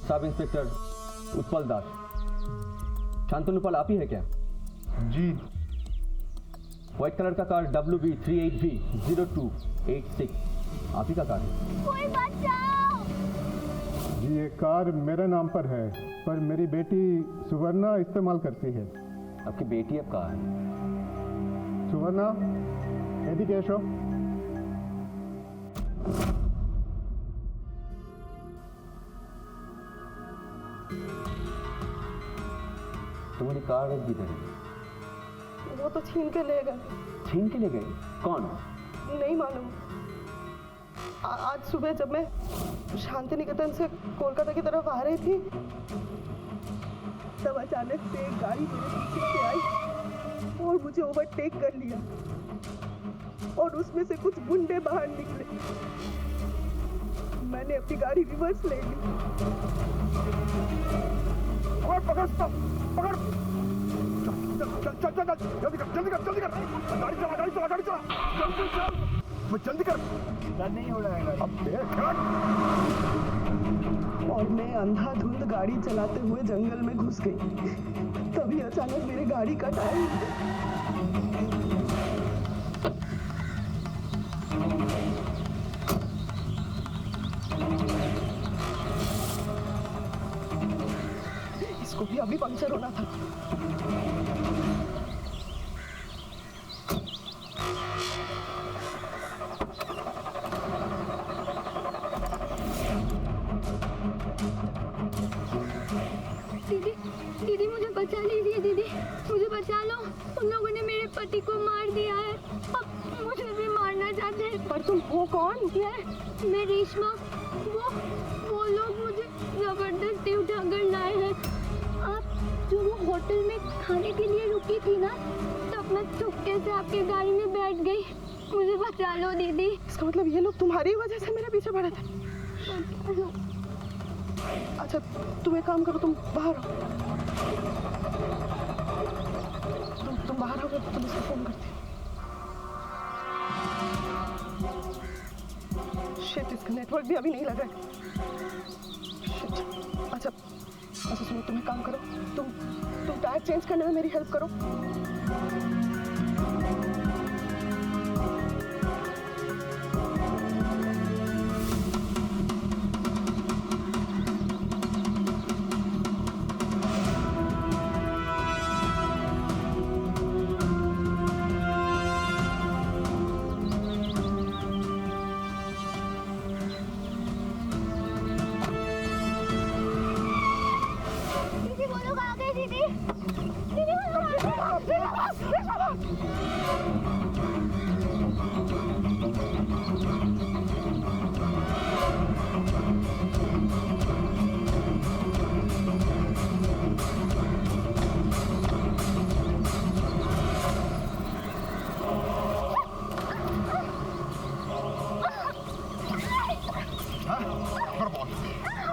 Sub inspector Utpal Das. Shantanu पाल आप ही है क्या? जी। व्हाइट कलर का कार WB38V0286 आप ही का कार है? कोई बचाओ! जी ये कार मेरे नाम पर है, पर मेरी बेटी सुवर्णा इस्तेमाल करती है। आपकी बेटी अब कहाँ है? सुवर्णा, यदि कैशो तुम्हारी कार रख किधर है? वो तो छीन के ले गए। छीन के ले गए? कौन? नहीं मालूम। आज सुबह जब मैं शांति निकेतन से कोलकाता की तरफ आ रही थी तब अचानक से एक गाड़ी मेरे पीछे से आई और मुझे ओवरटेक कर लिया और उसमें से कुछ गुंडे बाहर निकले। मैंने अपनी गाड़ी रिवर्स ले ली। पकड़ stop, पकड़। चल जल्दी कर गाड़ी चला जल्दी कर। नहीं हो रहा है अब और मैं अंधाधुंध गाड़ी चलाते हुए जंगल में घुस गई। तभी अचानक मेरी गाड़ी का टायर इसको भी अभी पंक्चर होना था। दीदी मुझे बचा लीजिए। दीदी मुझे बचा लो। उन लोगों ने मेरे पति को मार दिया है, अब मुझे भी मारना चाहते हैं। पर तुम हो कौन? मैं रेशमा। वो लोग मुझे जबरदस्ती उठाकर लाए हैं। आप जो वो होटल में खाने के लिए रुकी थी ना, तब मैं चुपके से आपकी गाड़ी में बैठ गई। मुझे बचा लो दीदी। इसका मतलब ये लोग तुम्हारी वजह से मेरे पीछे पड़े थे। अच्छा तुम एक काम करो, तुम बाहर हो। तुम बाहर हो गए तो तुम इसको फोन करते। शिट, इसका नेटवर्क भी अभी नहीं लगा है। शिट। अच्छा सुनो, तुम एक काम करो, तुम टायर चेंज करने में मेरी हेल्प करो।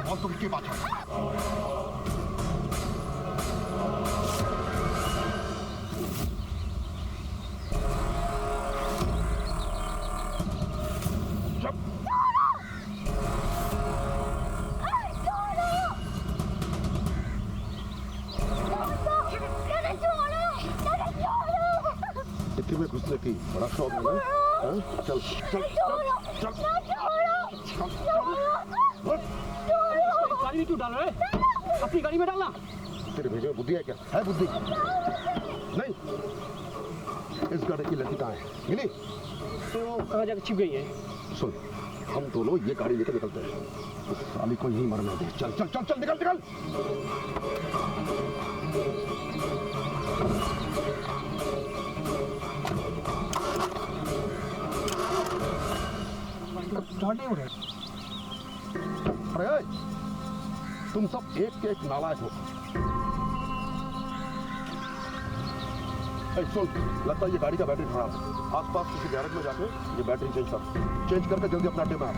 बहुत तुम की बात है। इतनी में घुसने की बड़ा शौक है ना? चल चल चल गाड़ी में क्यों डाल रहे? अपनी गाड़ी में डालना। तेरे भेजे में बुद्धि है क्या? है बुद्धि? नहीं। इस गाड़ी की लड़की कहाँ है? मिली? तो कहाँ जाकर छिप गई है? सुन, हम दोनों ये गाड़ी लेकर निकलते हैं। उस साली को यहीं मरने दे। चल चल चल चल निकल निकल। स्टार्ट नहीं हो रहा। अरे तुम सब एक के एक नालायक हो। सुन, लगता है ये गाड़ी का बैटरी खराब है। आसपास किसी गैरेज में जाके ये बैटरी चेंज करके जल्दी अपना अड्डे में आ।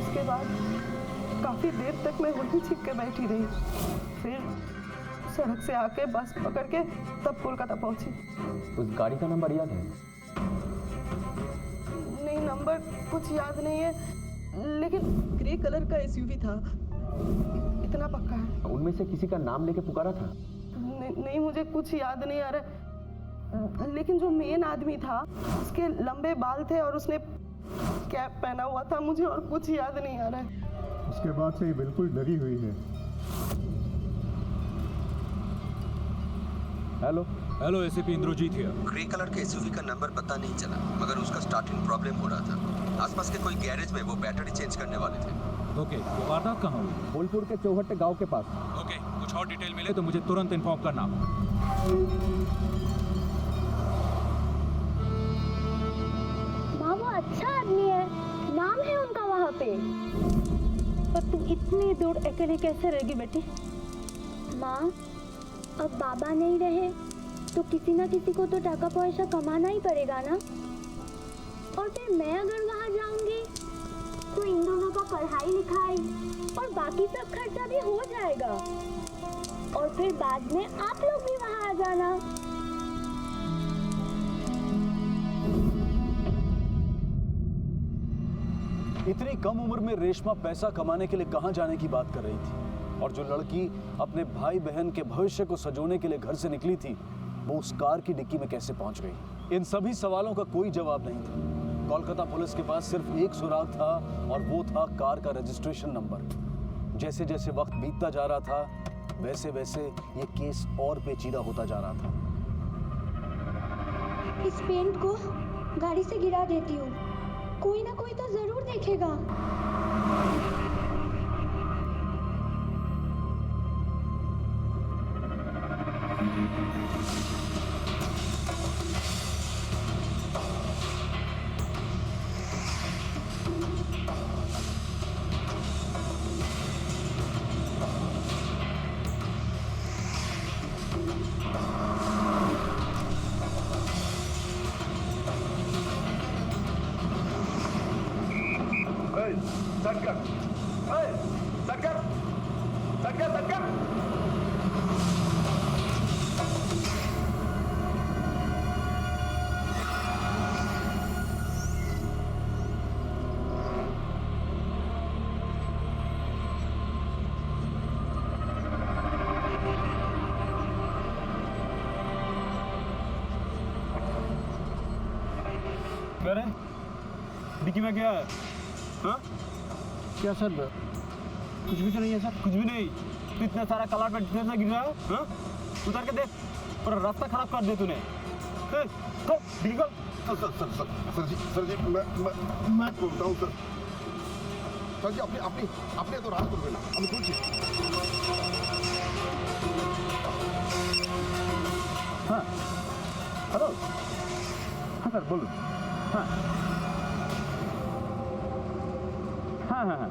इसके बाद काफी देर तक मैं वहीं छिप के बैठी रही। फिर सड़क से आके बस पकड़ के तब कोलकाता पहुंची। उस गाड़ी का नंबर याद है? नंबर कुछ याद नहीं है, लेकिन ग्रे कलर का एसयूवी था, इतना पक्का है। उनमें से किसी का नाम लेके पुकारा था? नहीं, मुझे कुछ याद नहीं आ रहा, लेकिन जो मेन आदमी था उसके लंबे बाल थे और उसने कैप पहना हुआ था। मुझे और कुछ याद नहीं आ रहा है। उसके बाद से ये बिल्कुल डरी हुई है। Hello ACP Indrajit here. Grey colour के एसयूवी का नंबर पता नहीं चला, मगर उसका स्टार्टिंग प्रॉब्लम हो रहा था। आसपास के कोई गैरेज में वो बैटरी चेंज करने वाले थे। ओके, ये वारदात कहाँ हुई? बोलपुर के चौहट्टे गांव के पास। ओके, कुछ और डिटेल मिले तो मुझे तुरंत इन्फॉर्म करना। माँ वो अच्छा आदमी है, नाम है उनका वहाँ पे। पर तुम इतनी दूर अकेले कैसे रहेगी बेटी? माँ अब बाबा नहीं रहे तो किसी ना किसी को तो टाका पैसा कमाना ही पड़ेगा ना। और फिर मैं अगर वहाँ जाऊंगी तो इन दोनों का पढ़ाई लिखाई और बाकी सब खर्चा भी हो जाएगा। और फिर बाद में आप लोग भी वहाँ आ जाना। इतनी कम उम्र में रेशमा पैसा कमाने के लिए कहां जाने की बात कर रही थी, और जो लड़की अपने भाई बहन के भविष्य को सजोने के लिए घर से निकली थी, वो उस कार की डिक्की में कैसे पहुंच गई? इन सभी सवालों का कोई जवाब नहीं था। कोलकाता पुलिस के पास सिर्फ एक सुराग था, और वो था कार का रजिस्ट्रेशन नंबर। जैसे जैसे वक्त बीतता जा रहा था, वैसे वैसे ये केस और पेचीदा होता जा रहा था। इस पेंट को गाड़ी से गिरा देती हूँ, कोई ना कोई तो जरूर देखेगा। डिक्की में क्या है? हाँ? क्या सर? कुछ भी तो नहीं है सर। कुछ भी नहीं? तो इतना सारा कलर पे इतना गिर रहा है? हाँ? उतर के देख, पूरा रास्ता खराब कर दिया तूने। सर जी मैं बोलता हूँ सर जी अपने तो रात कर देना। हम कुछ हाँ हेलो, हाँ सर बोलो। हाँ हाँ हाँ हाँ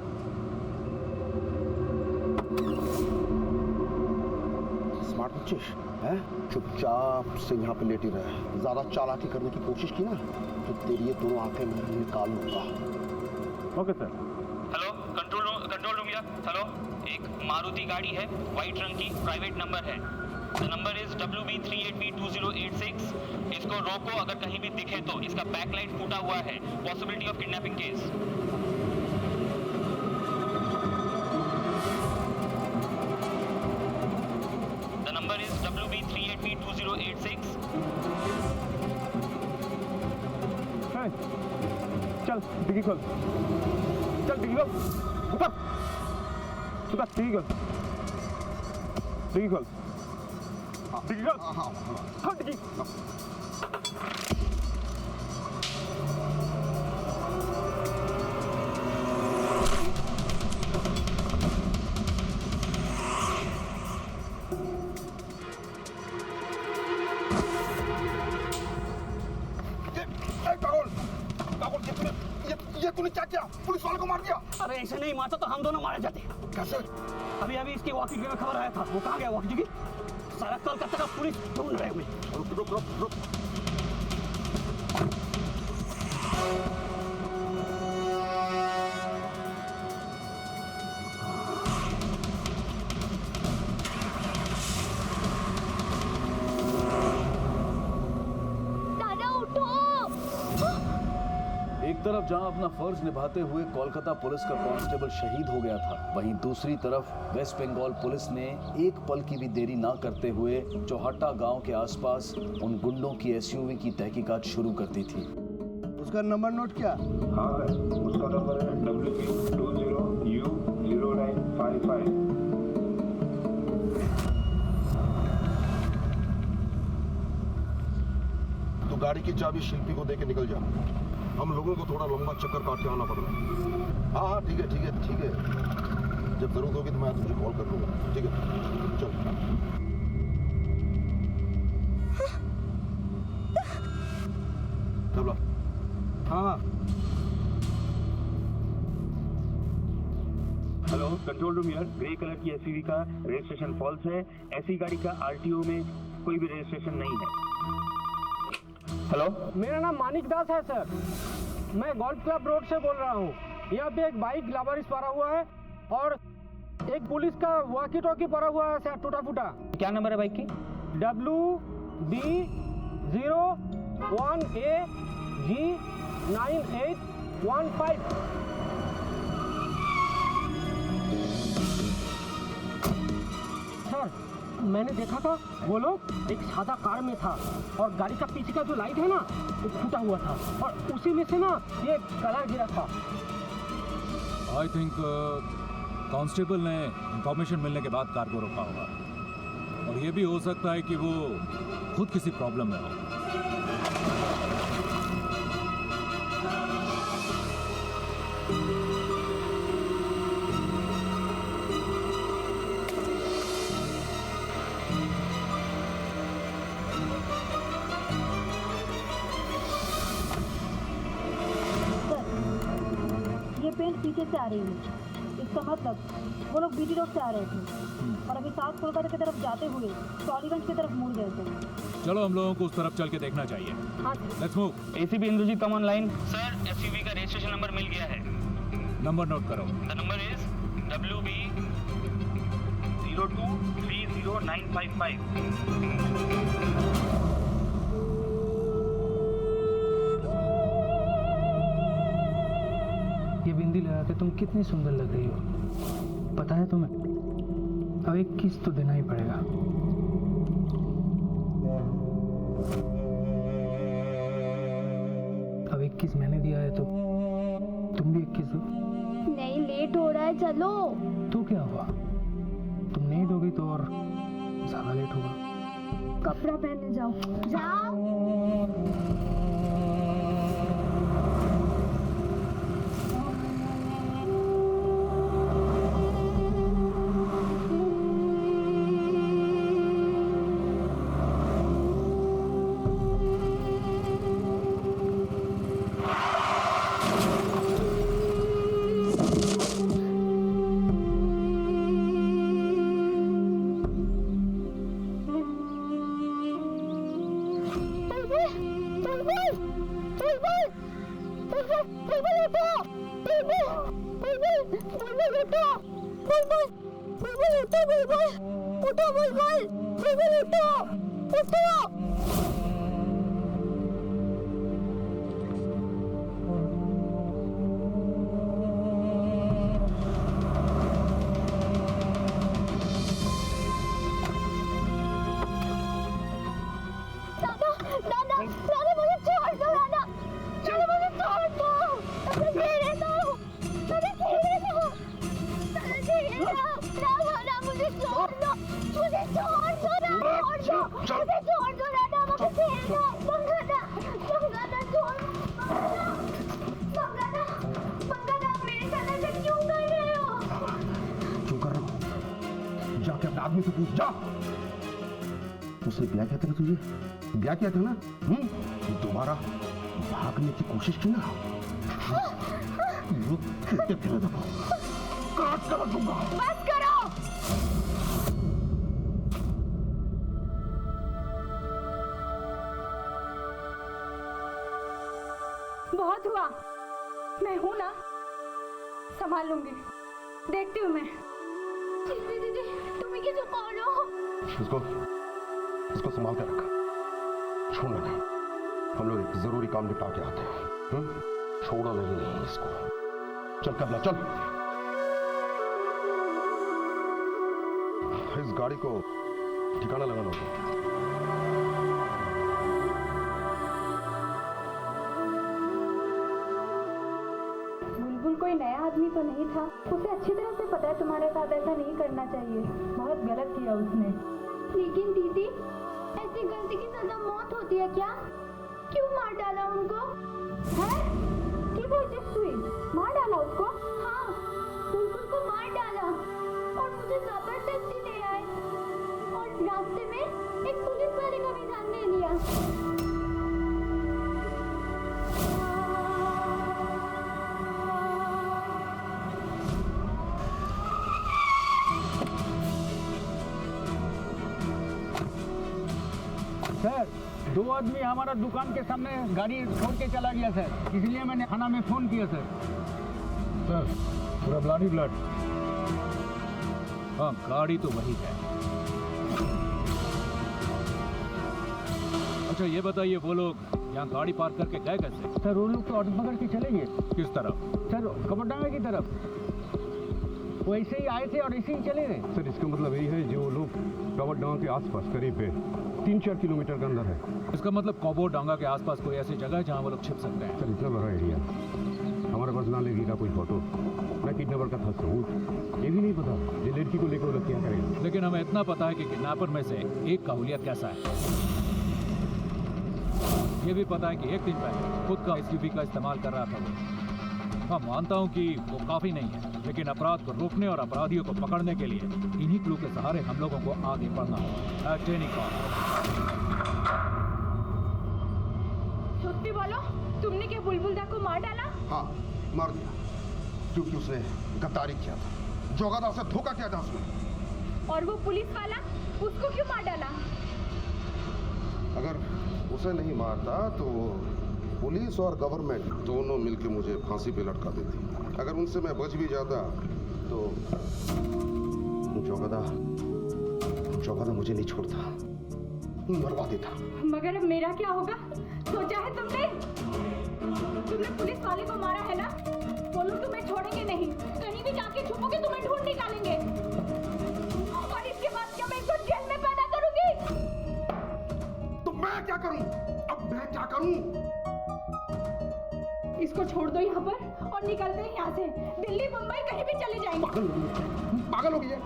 स्मार्ट बच्चे हैं, चुपचाप से यहाँ पे लेटी रहे। ज्यादा चालाकी करने की कोशिश की ना तो तेरी ये दोनों आंखें मैं निकाल लूंगा। Okay sir. Hello, control room या हेलो, एक मारुति गाड़ी है, वाइट रंग की, प्राइवेट नंबर है। The number is WB38B2086। इसको रोको, अगर कहीं भी दिखे तो। इसका बैकलाइट फूटा हुआ है, possibility of kidnapping case. The number is WB38B2086। चल डिग्गी खोल, चल डिग्गी खोल, उतर डिग्गी खोल, डिग्गी खोल, डिग्गी खोल, हाँ डिग्गी। ये तूने क्या किया? पुलिस वाले को मार दिया? अरे ऐसे नहीं मारता तो हम दोनों मारे जाते। कैसे? अभी इसकी वॉकी में खबर आया था। वो कहाँ गया वॉकी की? सारा कलकत्ता का पुलिस ढूंढ रहे हुए। रुक तरफ जहां अपना फर्ज निभाते हुए कोलकाता पुलिस का कांस्टेबल शहीद हो गया था, वहीं दूसरी तरफ वेस्ट बंगाल पुलिस ने एक पल की भी देरी ना करते हुए चौहट्टा गांव के आसपास उन गुंडों की एसयूवी की तहकीकात शुरू कर दी थी। उसका नंबर नोट क्या? हाँ सर, उसका नंबर है WQ20U0955। तो गाड़ी की चाबी शिल्पी को देके निकल जा। हम लोगों को थोड़ा लंबा चक्कर काट के आना पड़ेगा। हाँ हाँ ठीक है ठीक है ठीक है, जब जरूरत होगी तो मैं तुझे कॉल कर लूँगा। ठीक है चल। तबला। हाँ हेलो, कंट्रोल रूम यार, ग्रे कलर की एसयूवी का रजिस्ट्रेशन फॉल्स है। ऐसी गाड़ी का आरटीओ में कोई भी रजिस्ट्रेशन नहीं है। हेलो, मेरा नाम मानिक दास है सर, मैं गोल्फ क्लब रोड से बोल रहा हूँ। यहाँ पे एक बाइक लावारिस पड़ा हुआ है और एक पुलिस का वॉकी टॉकी पड़ा हुआ है सर, टूटा फूटा। क्या नंबर है बाइक की? WB01AG9815। सर मैंने देखा था वो लोग एक सादा कार में था और गाड़ी का पीछे का जो लाइट है ना वो फूटा हुआ था और उसी में से ना ये कलर गिरा था। आई थिंक कांस्टेबल ने इंफॉर्मेशन मिलने के बाद कार को रोका होगा और ये भी हो सकता है कि वो खुद किसी प्रॉब्लम में हो। पेंट पीछे से आ रही है, इसका मतलब वो लोग बीटी रोड से आ रहे थे और अभी साउथ कोलकाता की तरफ जाते हुए टॉलीगंज की तरफ मुड़ गए थे। चलो हम लोगों को उस तरफ चल के देखना चाहिए। Let's move. ACP Indrajit come on line. Sir, SUV का रजिस्ट्रेशन नंबर मिल गया है। नंबर नोट करो। The number is WB02300955। ये बिंदी लगा के तुम कितनी सुंदर लग रही हो, पता है तुम्हें? अब एक किस तो देना ही पड़ेगा। अब एक किस मैंने दिया है तो तुम भी एक किस दो। नहीं, लेट हो रहा है, चलो। तो क्या हुआ, तुम नहीं दोगी तो और ज्यादा लेट होगा। कपड़ा पहनने जाओ, जाओ। जाके अपने आदमी से पूछ, जा। उसने क्या कहता था तुझे? क्या किया था ना? दोबारा भागने की कोशिश की ना, काट कर दूंगा। बस करो। बहुत हुआ, मैं हूं ना, संभाल लूंगी, देखती हूँ मैं। दीदी तुम्हें किसी बोलो। इसको संभाल कर रखा, छोड़ना नहीं। हम लोग एक जरूरी काम निपटा के आते हैं। छोड़ा नहीं इसको। चल कबला चल। इस गाड़ी को ठिकाना लगाना होगा। बुलबुल कोई नया आदमी तो नहीं था, उसे अच्छी तरह से पता है तुम्हारे साथ ऐसा नहीं करना चाहिए। बहुत गलत किया उसने। लेकिन दीदी, ऐसी गलती की सजा मौत होती है क्या? क्यों मार डाला उनको? है की बोलतीस तू? मार डाला उसको? हाँ, बुलबुल को मार डाला और मुझे जबरदस्ती ले आए और रास्ते में एक पुलिस वाले का भी जान ले लिया। सर, 2 आदमी हमारा दुकान के सामने गाड़ी छोड़ के चला गया सर, इसलिए मैंने थाना में फोन किया सर। सर पूरा ब्लडी ब्लड। हाँ गाड़ी तो वही है। अच्छा ये बताइए वो लोग यहाँ गाड़ी पार्क करके गए कैसे? सर वो लोग तो ऑटो पकड़ के चले गए। किस तरफ? सर कपड़डांगा की तरफ। वो ऐसे ही आए थे और ऐसे ही चले गए। सर इसका मतलब यही है जो लोग कवरडांगा के आसपास करीब 3-4 किलोमीटर के अंदर है। इसका मतलब कबरडांगा के आसपास कोई ऐसी जगह है जहाँ वो लोग छिप सकते हैं? सर इतना बड़ा एरिया, हमारे पास ना लगेगा कोई फोटो, ना किडनैपर का था सबूत। ये भी नहीं पता ये लड़की को लेकर वो लोग क्या करेंगे। लेकिन हमें इतना पता है कि किडनैपर में से एक का हुलिया कैसा है। ये भी पता है कि एक दिन पहले खुद का एसयूवी का इस्तेमाल कर रहा था वो। हाँ मानता हूँ कि वो काफी नहीं है, लेकिन अपराध को रोकने और अपराधियों को पकड़ने के लिए इन्हीं क्लू के सहारे हम लोगों को आगे बढ़ना होगा। सच्ची बोलो, तुमने क्या बुलबुल दा को मार डाला? हाँ मार दिया, क्योंकि उसने गद्दारी किया था, जोगादा से धोखा किया था उसने। और वो पुलिस वाला, उसको क्यों मार डाला? अगर उसे नहीं मारता तो पुलिस और गवर्नमेंट दोनों मिलकर मुझे फांसी पे लटका देती। अगर उनसे मैं बच भी जाता तो जोगादा मुझे नहीं छोड़ता, मरवा देता। मगर अब मेरा क्या होगा? सोचा है तुमने? तुमने पुलिस वाले को मारा है ना? वो लोग तुम्हें छोड़ेंगे नहीं, कहीं भी जाके छुपोगे तुम्हें ढूंढ निकालेंगे। और इसके बाद क्या मैं इसको जेल में पैदा करूंगी? तो मैं क्या करूं? अब मैं क्या करूं? इसको छोड़ दो यहाँ पर और निकलते हैं यहाँ से। दिल्ली मुंबई कहीं भी चले जाएंगे। पागल हो गई है?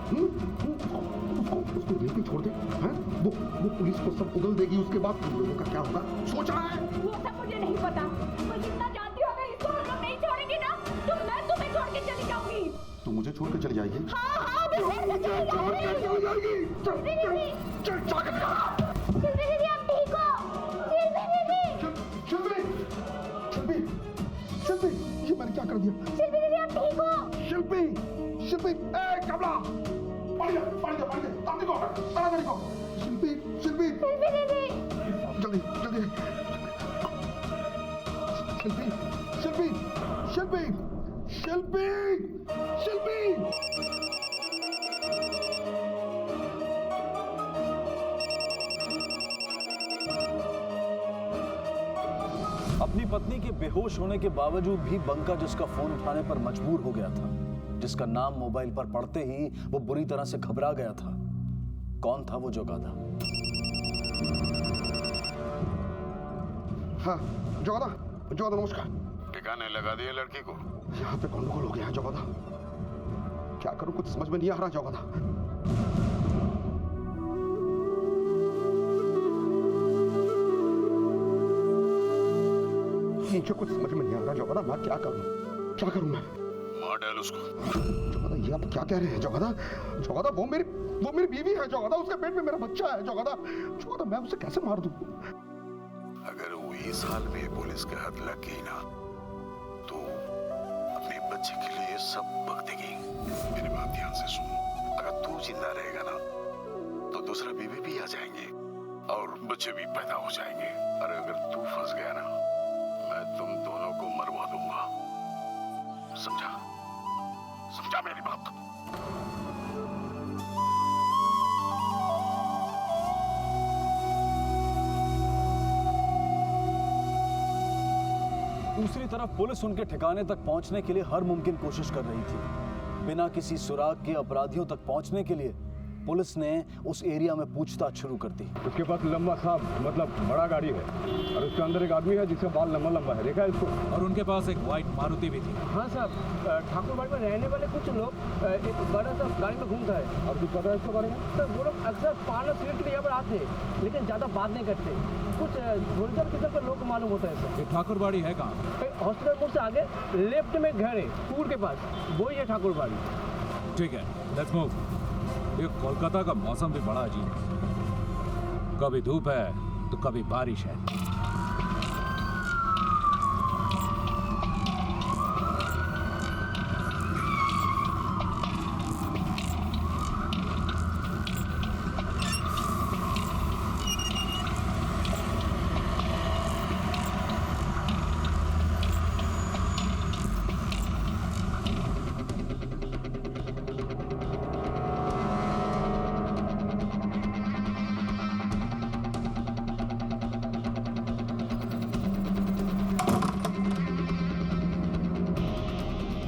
उसको जेल में छोड़ दे, हैं? वो पुलिस को सब उगल देगी, उसके बाद तुम लोगों का क्या होगा सोचा है? वो सब मुझे नहीं पता, बस इतना जानती हूँ अगर इसको हम लोग नहीं छोड़ेंगे ना तो मैं तुम्हें छोड़ के चली जाऊंगी। तू मुझे छोड़ के चली जाएगी? हाँ, मैं चली जाऊंगी। चल जाकर दिखा। शिल्पी दीदी आप ठीक हो? शिल्पी, ये मैंने क्या कर दिया? शिल्पी दीदी आप ठीक हो? शिल्पी, ए कमला, पानी दे, अब देखो, तारा देखो। शिल्पी दीदी जल्दी शिल्पी। अपनी पत्नी के बेहोश होने के बावजूद भी बंका जिसका फोन उठाने पर मजबूर हो गया था, जिसका नाम मोबाइल पर पढ़ते ही वो बुरी तरह से घबरा गया था। कौन था वो जोगादा? हाँ जोगादा नमस्कार। ठिकाने लगा दिए लड़की को? यहाँ पे गंडगोल हो गया है जोगादा, क्या करूं कुछ समझ में नहीं आ रहा जोगादा। मुझे कुछ समझ में नहीं आ रहा जोगादा, मैं क्या करूं मैं? मार डाल उसको। जोगादा ये आप क्या कह रहे हैं जोगादा? वो मेरी बीवी है जोगादा, उसके पेट में मेरा बच्चा है जोगादा मैं उसे कैसे मार दूं? अगर वो इस हाल में पुलिस के हाथ लग गई ना तो अपने बच्चे के लिए सब बक देगी। मेरी बात ध्यान से सुन, अगर तू जिंदा रहेगा ना तो दूसरा बीवी भी आ जाएंगे और बच्चे भी पैदा हो जाएंगे, और अगर तू फंस गया ना मैं तुम दोनों को मरवा दूंगा। समझा मेरी बात? दूसरी तरफ पुलिस उनके ठिकाने तक पहुंचने के लिए हर मुमकिन कोशिश कर रही थी। बिना किसी सुराग के अपराधियों तक पहुंचने के लिए पुलिस ने उस एरिया में पूछताछ शुरू कर दी। उसके पास लंबा सा मतलब बड़ा गाड़ी है और उसके अंदर एक आदमी है जिसका बाल लंबा लंबा है, देखा है इसको? और उनके पास एक व्हाइट मारुति भी थी। हाँ साहब, ठाकुरबाड़ी में रहने वाले कुछ लोग एक बड़ा सा गाड़ी में घूमता है। और कुछ पता है इसके बारे में? सर वो लोग अक्सर पार्लर सिगरेट के लिए यहाँ पर आते हैं, लेकिन ज़्यादा बात नहीं करते। कुछ होलसेल किस्म का लोग मालूम होता है सर। ये ठाकुरबाड़ी है कहाँ? हॉस्पिटल मोड़ से आगे लेफ्ट में घर है, पुल के पास, वही है ठाकुरबाड़ी। ठीक है, लेट्स मूव। ये कोलकाता का मौसम भी बड़ा अजीब है, कभी धूप है तो कभी बारिश है।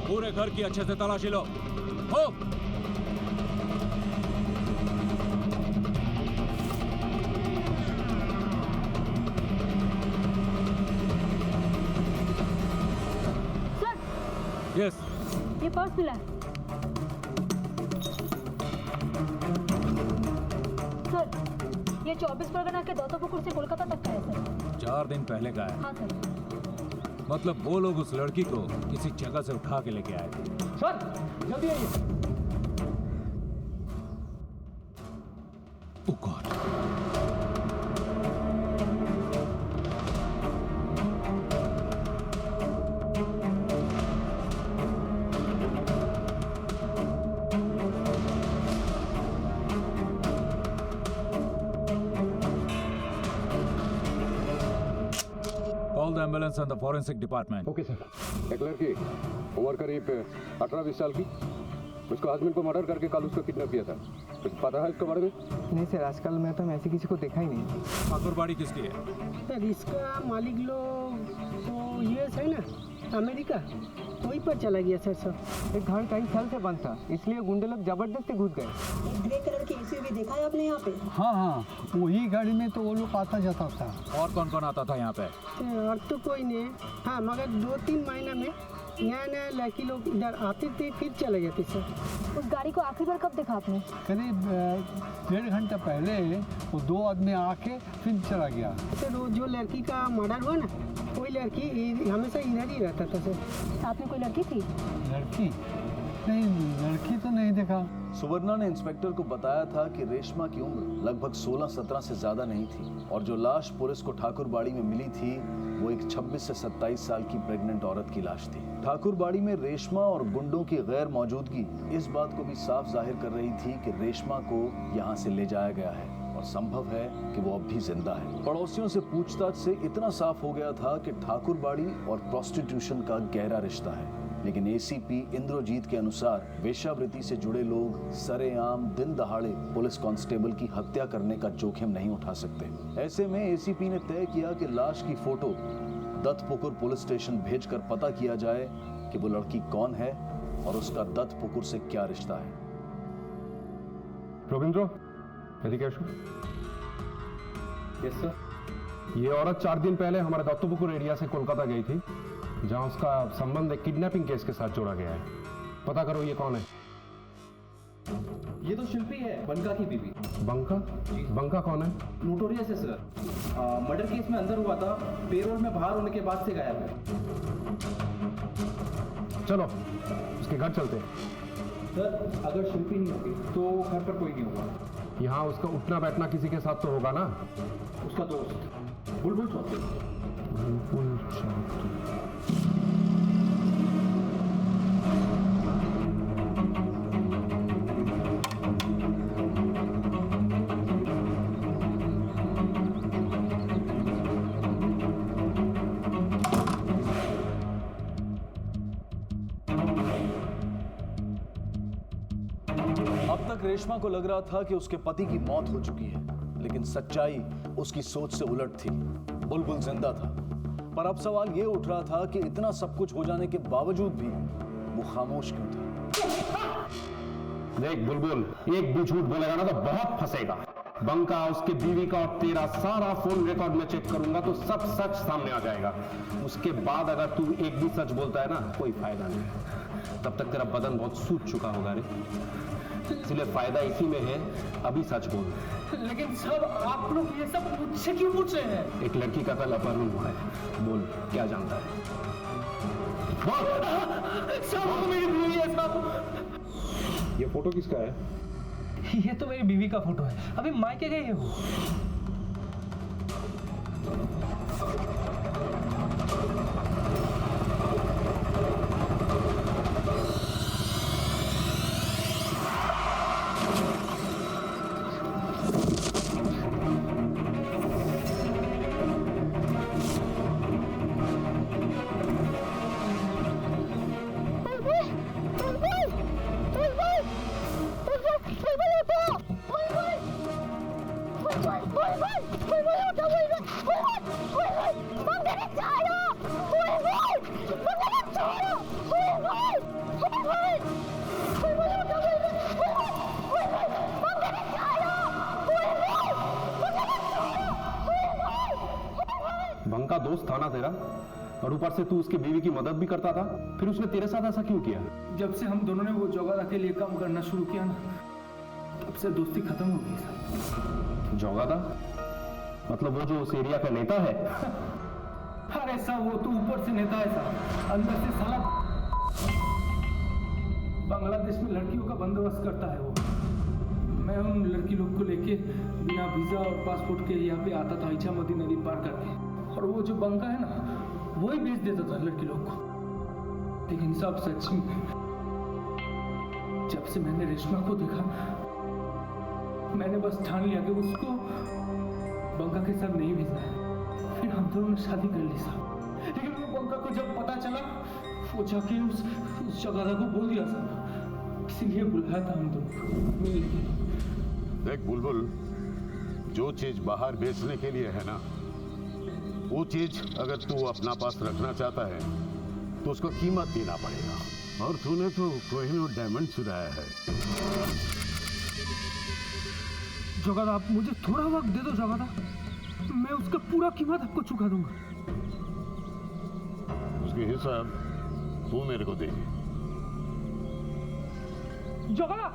पूरे घर की अच्छे से तलाशी लो। हो सर, यस, ये पर्स मिला है। सर, ये 24 परगना के दौतापुकुर से कोलकाता तक का है सर। 4 दिन पहले का है। हाँ सर। मतलब वो लोग उस लड़की को किसी जगह से उठा के लेके आए थे। सर जल्दी आइए। Oh God. Call the ambulance and the forensic department. Okay sir. एक लड़की उम्र करीब 18-20 साल की, उसका हस्बैंड को मर्डर करके कल उसको किडनैप किया था। कुछ पता है इसके बारे में? नहीं सर, आजकल मैं तो ऐसे किसी को देखा ही नहीं। ठाकुरबाड़ी किसकी है? सर इसका मालिक लोग तो यूएस है ना, अमेरिका, वहीं पर चला गया सर। सब एक घर कई साल से बंद था, इसलिए गुंडे लोग जबरदस्ती घुस गए। ग्रे कलर की एसयूवी देखा है आपने यहाँ पे? हाँ हाँ, वही गाड़ी में तो वो लोग आता जाता था। और कौन कौन आता था यहाँ पे? और तो कोई नहीं, हाँ मगर 2-3 महीने में नया नया लड़की लोग इधर आते थे फिर चले जाते सर। उस गाड़ी को आखिरी बार कब देखा आपने? करीब 1.5 घंटा पहले वो 2 आदमी आके फिर चला गया। सर वो जो लड़की का मर्डर हुआ ना, वही लड़की हमेशा इधर ही रहता था सर। साथ में कोई लड़की थी? लड़की नहीं, लड़की तो नहीं देखा। सुवर्णा ने इंस्पेक्टर को बताया था कि रेशमा की उम्र लगभग 16-17 से ज्यादा नहीं थी और जो लाश पुलिस को ठाकुरबाड़ी में मिली थी वो एक 26 से 27 साल की प्रेग्नेंट औरत की लाश थी। ठाकुरबाड़ी में रेशमा और गुंडों की गैर मौजूदगी इस बात को भी साफ जाहिर कर रही थी कि रेशमा को यहाँ से ले जाया गया है और संभव है कि वो अब भी जिंदा है। पड़ोसियों से पूछताछ से इतना साफ हो गया था कि ठाकुरबाड़ी और प्रोस्टिट्यूशन का गहरा रिश्ता है, लेकिन एसीपी इंद्रजीत के अनुसार वेश्यावृत्ति से जुड़े लोग सरेआम दिन दहाड़े पुलिस कांस्टेबल की हत्या करने का जोखिम नहीं उठा सकते। ऐसे में एसीपी ने तय किया कि लाश की फोटो दत्तपुकुर पुलिस स्टेशन भेजकर पता किया जाए कि वो लड़की कौन है और उसका दत्तपुकुर से क्या रिश्ता है। रविंद्र, मेडिकेशन। Yes sir. ये औरत 4 दिन पहले हमारे दत्तपुकुर एरिया से कोलकाता गई थी, जहां उसका संबंध एक किडनैपिंग केस के साथ जोड़ा गया है। पता करो ये कौन है। ये तो शिल्पी है, बंका की बीवी। बंका? बंका कौन है? नोटोरियस है सर, मर्डर केस में अंदर हुआ था, पेरोल में बाहर होने के बाद से गायब है। चलो उसके घर चलते हैं। सर अगर शिल्पी नहीं होगी तो घर पर कोई नहीं होगा। यहाँ उसका उठना बैठना किसी के साथ तो होगा ना? उसका दोस्त बुलबुल चौधरी। बुलबुल चौधरी। अब तक रेशमा को लग रहा था कि उसके पति की मौत हो चुकी है, लेकिन सच्चाई उसकी सोच से उलट थी। बुलबुल जिंदा था पर अब सवाल ये उठ रहा था कि इतना सब कुछ हो जाने के बावजूद भी वो खामोश क्यों था? देख बुलबुल, एक भी झूठ बोलेगा ना तो बहुत फंसेगा। बंका, उसके बीवी का और तेरा सारा फोन रिकॉर्ड में चेक करूंगा तो सब सच सामने आ जाएगा। उसके बाद अगर तू एक भी सच बोलता है ना, कोई फायदा नहीं। तब तक तेरा बदन बहुत सूज चुका होगा रे, इसलिए फायदा इसी में है अभी सच बोल। लेकिन सब आप लोग ये सब मुझसे क्यों पूछ रहे हैं? एक लड़की का कल अपहरण हुआ है, बोल क्या जानता है? सब मेरी बीवी है सब। ये फोटो किसका है? ये तो मेरी बीवी का फोटो है, अभी मायके गई है वो। बंका दोस्त था ना तेरा, और ऊपर से तू उसकी बीवी की मदद भी करता था, फिर उसने तेरे साथ ऐसा क्यों किया? जब से हम दोनों ने वो जोगादा के लिए काम करना शुरू किया ना, तब से दोस्ती खत्म हो गई सर। जोगादा? मतलब वो जो उस एरिया का नेता है? अरे साहब वो तो ऊपर से नेता है साहब, अंदर से साला बांग्लादेश में लड़कियों का बंदोबस्त करता है वो। मैं उन लड़की लोग को लेके बिना वीजा और पासपोर्ट के यहाँ पे आता था, इच्छामती नदी पार करके, और वो जो बंका है ना वही बेच देता था लड़की लोग को। लेकिन सब सच में जब से मैंने रेशमा को देखा, मैंने बस ठान लिया कि उसको बंका के साथ नहीं भेजना है। फिर हम दोनों ने शादी कर ली साहब। लेकिन वो बंका को जब पता चला, वो जाके उस जगादा को बोल दिया साहब, इसीलिए बुलाया था हम दोनों मिलने के लिए। देख बुलबुल, जो चीज बाहर बेचने के लिए है ना, वो चीज अगर तू अपना पास रखना चाहता है तो उसको कीमत देना पड़ेगा। और तूने तो कोहिनूर डायमंड चुराया है। जोगादा आप मुझे थोड़ा वक्त दे दो जोगादा, मैं उसका पूरा कीमत आपको चुका दूंगा। उसके हिसाब तू मेरे को दे। जोगादा,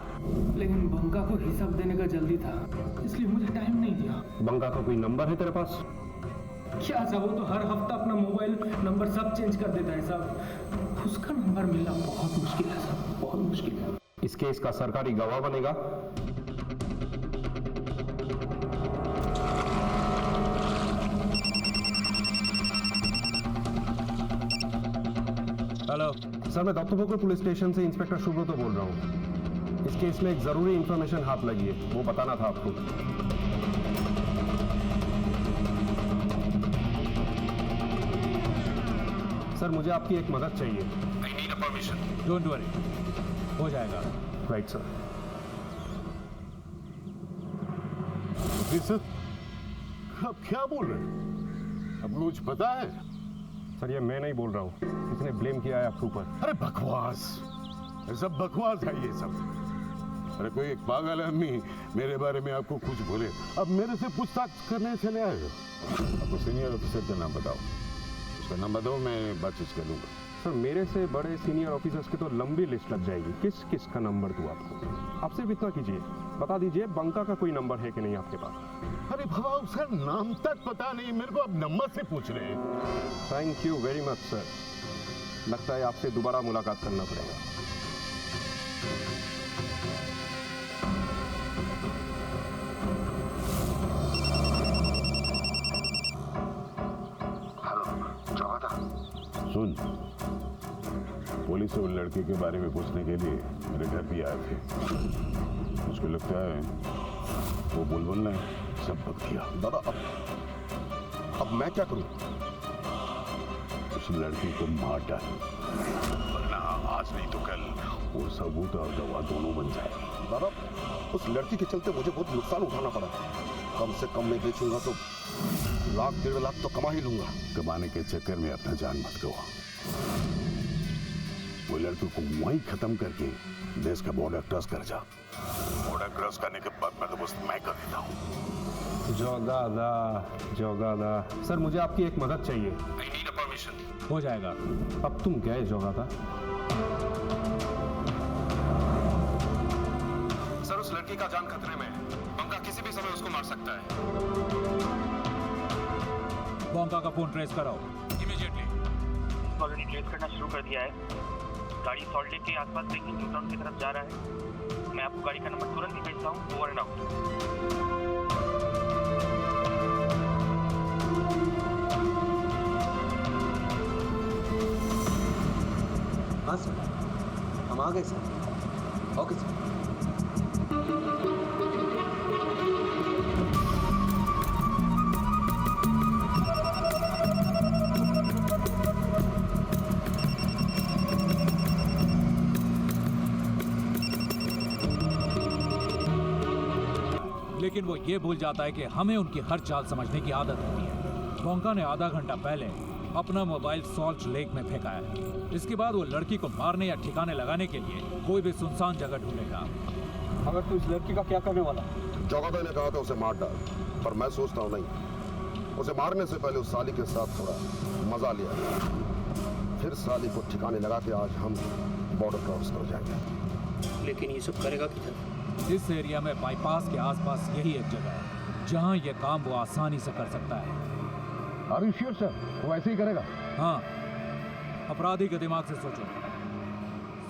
लेकिन बंका को हिसाब देने का जल्दी था, इसलिए मुझे टाइम नहीं दिया। बंका का कोई नंबर है तेरे पास? क्या साहब, वो तो हर हफ्ता अपना मोबाइल नंबर सब चेंज कर देता है साहब। उसका नंबर मिलना बहुत मुश्किल है साहब, बहुत मुश्किल है। इस केस का सरकारी गवाह बनेगा। हेलो सर, मैं दत्तोपुकुर पुलिस स्टेशन से इंस्पेक्टर सुब्रतो बोल रहा हूँ। इस केस में एक जरूरी इंफॉर्मेशन हाथ लगी है, वो बताना था आपको। सर, मुझे आपकी एक मदद चाहिए। I need a permission. Don't worry, हो जाएगा। Right sir. ऑफिसर, आप क्या बोल रहे हैं? अब मुझे पता है। सर, ये मैं नहीं बोल रहा हूँ, इसने ब्लेम किया है आपके ऊपर। अरे बकवास, ये सब बकवास है ये सब। अरे कोई एक पागल आदमी मेरे बारे में आपको कुछ बोले, अब मेरे से पूछताछ करने चले आएगा। आपको सीनियर ऑफिसर का नाम बताओ, उसका नंबर दो, मैं बातचीत कर लूँगा। सर, मेरे से बड़े सीनियर ऑफिसर्स की तो लंबी लिस्ट लग जाएगी, किस किस का नंबर दूँ आपको? आप सिर्फ इतना कीजिए, बता दीजिए बंका का कोई नंबर है कि नहीं आपके पास। अरे बाबा, उसका नाम तक पता नहीं, मेरे को अब नंबर से पूछ रहे हैं। Thank you very much sir, लगता है आपसे दोबारा मुलाकात करना पड़ेगा। सुन, पुलिस उन लड़के के बारे में पूछने के लिए मेरे घर भी आए थे। मुझको लगता है वो बुलबुल ने सब बक दिया। दादा, अब मैं क्या करूं? उस लड़की को मार डाल, वरना आज नहीं तो कल वो सबूत और गवाह दोनों बन जाएगी। दादा, उस लड़की के चलते मुझे बहुत नुकसान उठाना पड़ा। कम से कम मैं बेचूंगा तो 1.5 लाख तो कमा ही लूंगा। कमाने के चक्कर में अपना जान मत गवा। वो लड़की को वहीं खत्म करके देश का बॉर्डर क्रॉस कर जा। बॉर्डर क्रॉस करने के बाद मैं तो बस मैं कर देता हूँ। जोगादा सर, मुझे आपकी एक मदद चाहिए। I need a permission। हो जाएगा। अब तुम गए जोगादा। सर, उस लड़की का जान खतरे में है। बंका किसी भी समय उसको मार सकता है। बंका का फोन ट्रेस कराओ इमीडिएटली। ऑलरेडी ट्रेस करना शुरू कर दिया है। गाड़ी सॉल्ट लेक के आसपास ब्रेकिंग न्यू टाउन की तरफ जा रहा है। मैं आपको गाड़ी का नंबर तुरंत ही भेजता हूँ। Over and out. हाँ सर, हम आ गए सर। Okay sir. लेकिन वो ये भूल जाता है कि हमें उनकी हर चाल समझने की आदत होती है। बंका ने आधा घंटा पहले अपना मोबाइल सॉल्ट लेक में फेंका है। इसके बाद वो लड़की को मारने या ठिकाने लगाने के लिए कोई भी सुनसान जगह ढूंढेगा। अगर तू इस लड़की का क्या करने वाला? जोगादा ने कहा था उसे मार डाल, पर मैं सोचता हूँ नहीं, उसे मारने से पहले उस साली के साथ थोड़ा मजा लिया, फिर साली को ठिकाने लगा के आज हम बॉर्डर क्रॉस कर जाएंगे। लेकिन ये सब करेगा किधर? इस एरिया में बाईपास के आसपास यही एक जगह है जहां ये काम वो आसानी से कर सकता है। Are you sure, sir? वो ऐसे ही करेगा? हाँ, अपराधी के दिमाग से सोचो।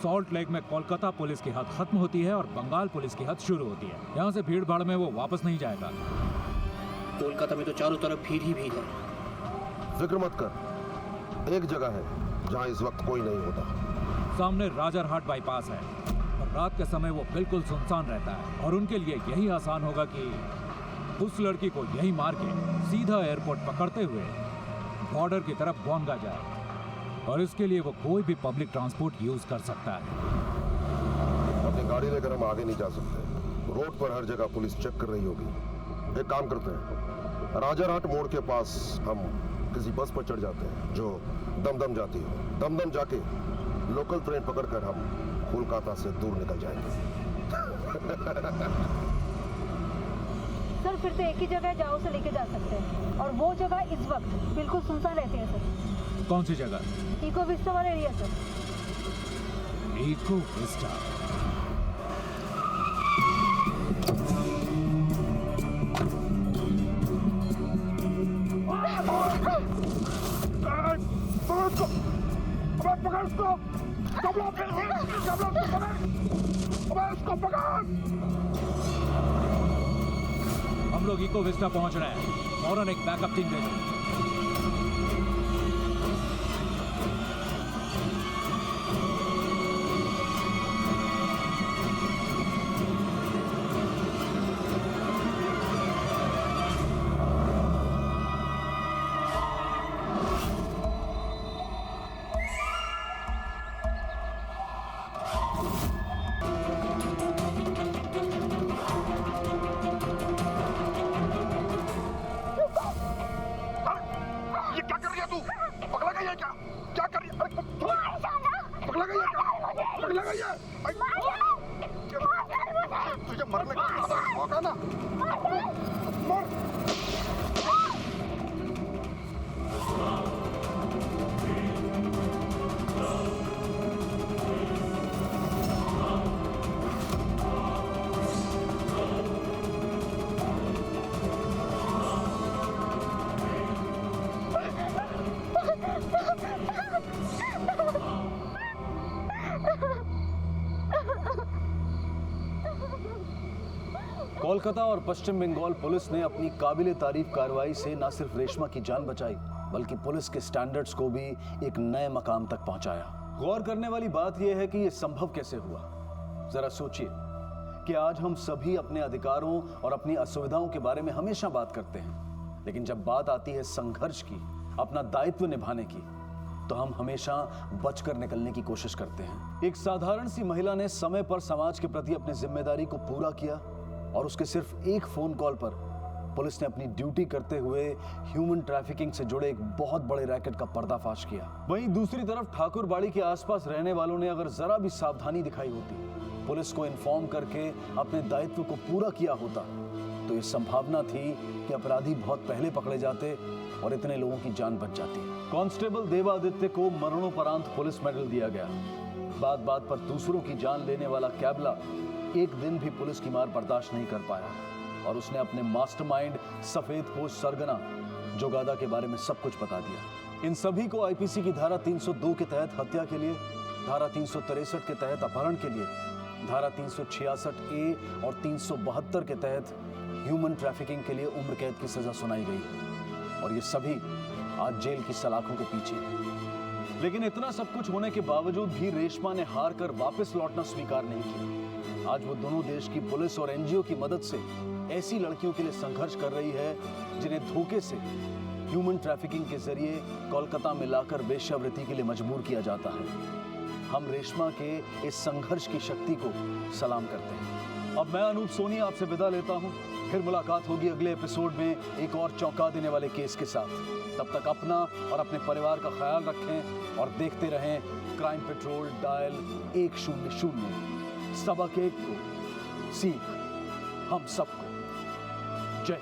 सॉल्ट लेक में कोलकाता पुलिस की हद खत्म होती है और बंगाल पुलिस की हद शुरू होती है। यहाँ से भीड़ भाड़ में वो वापस नहीं जाएगा। कोलकाता में तो चारों तरफ भीड़ ही भीड़ है। फिक्र मत कर, एक जगह है जहाँ इस वक्त कोई नहीं होता। सामने राजरहाट बाईपास है और रात के समय वो बिल्कुल सुनसान रहता है और उनके लिए यही आसान होगा कि उस लड़की को यही मार के सीधा एयरपोर्ट पकड़ते हुए बॉर्डर की तरफ बोनगा जाए। और इसके लिए वो कोई भी पब्लिक ट्रांसपोर्ट यूज कर सकता है। अपनी गाड़ी लेकर हम आगे नहीं जा सकते। रोड पर हर जगह पुलिस चेक कर रही होगी। एक काम करते हैं, राजारहाट मोड़ के पास हम किसी बस पर चढ़ जाते हैं जो दमदम जाती हो। दमदम जाके लोकल ट्रेन पकड़कर हम कोलकाता से दूर निकल जाएंगे। सर फिर तो एक ही जगह जाओ से लेके जा सकते हैं और वो जगह इस वक्त बिल्कुल सुनसान रहती है सर। कौन सी जगह? इको विस्टा वाला एरिया सर। Eco Vista. हम लोग इको विस्टा पहुंच रहे हैं। फौरन एक बैकअप टीम भेजो। कोलकाता और पश्चिम बंगाल पुलिस ने अपनी काबिले तारीफ कार्रवाई से न सिर्फ रेशमा की जान बचाई बल्कि पुलिस के स्टैंडर्ड्स को भी एक नए मकाम तक पहुंचाया। गौर करने वाली बात यह है कि यह संभव कैसे हुआ। जरा सोचिए कि आज हम सभी अपने अधिकारों और अपनी असुविधाओं के बारे में हमेशा बात करते हैं, लेकिन जब बात आती है संघर्ष की, अपना दायित्व निभाने की, तो हम हमेशा बचकर निकलने की कोशिश करते हैं। एक साधारण सी महिला ने समय पर समाज के प्रति अपनी जिम्मेदारी को पूरा किया और उसके सिर्फ एक फोन कॉल पर पुलिस ने अपनी ड्यूटी करते हुए ह्यूमन ट्रैफिकिंग से जुड़े एक बहुत बड़े रैकेट का पर्दाफाश किया। वहीं दूसरी तरफ ठाकुरबाड़ी के आसपास रहने वालों ने अगर जरा भी सावधानी दिखाई होती, पुलिस को इन्फॉर्म करके अपने दायित्व को पूरा किया होता, तो ये संभावना थी कि अपराधी बहुत पहले पकड़े जाते और इतने लोगों की जान बच जाती। कांस्टेबल देवादित्य को मरणोपरांत पुलिस मेडल दिया गया। बात बात पर दूसरों की जान लेने वाला कैबला एक दिन भी पुलिस की मार बर्दाश्त नहीं कर पाया और उसने अपने मास्टरमाइंड सफेद पोश सरगना जोगादा के बारे में सब कुछ बता दिया। इन सभी को आईपीसी की धारा 302 के तहत हत्या के लिए, धारा 363 के तहत अपहरण के लिए, धारा 366 ए और 372 के तहत ह्यूमन ट्रैफिकिंग के लिए उम्र कैद की सजा सुनाई गई और ये सभी आज जेल की सलाखों के पीछे हैं। लेकिन इतना सब कुछ होने के बावजूद भी रेशमा ने हार कर वापस लौटना स्वीकार नहीं किया। आज वो दोनों देश की पुलिस और एनजीओ की मदद से ऐसी लड़कियों के लिए संघर्ष कर रही है जिन्हें धोखे से ह्यूमन ट्रैफिकिंग के जरिए कोलकाता में लाकर वेश्यावृत्ति के लिए मजबूर किया जाता है। हम रेशमा के इस संघर्ष की शक्ति को सलाम करते हैं। अब मैं अनूप सोनी आपसे विदा लेता हूं। फिर मुलाकात होगी अगले एपिसोड में एक और चौंका देने वाले केस के साथ। तब तक अपना और अपने परिवार का ख्याल रखें और देखते रहें क्राइम पेट्रोल डायल 100। सबक एक को सीख हम सबको। जय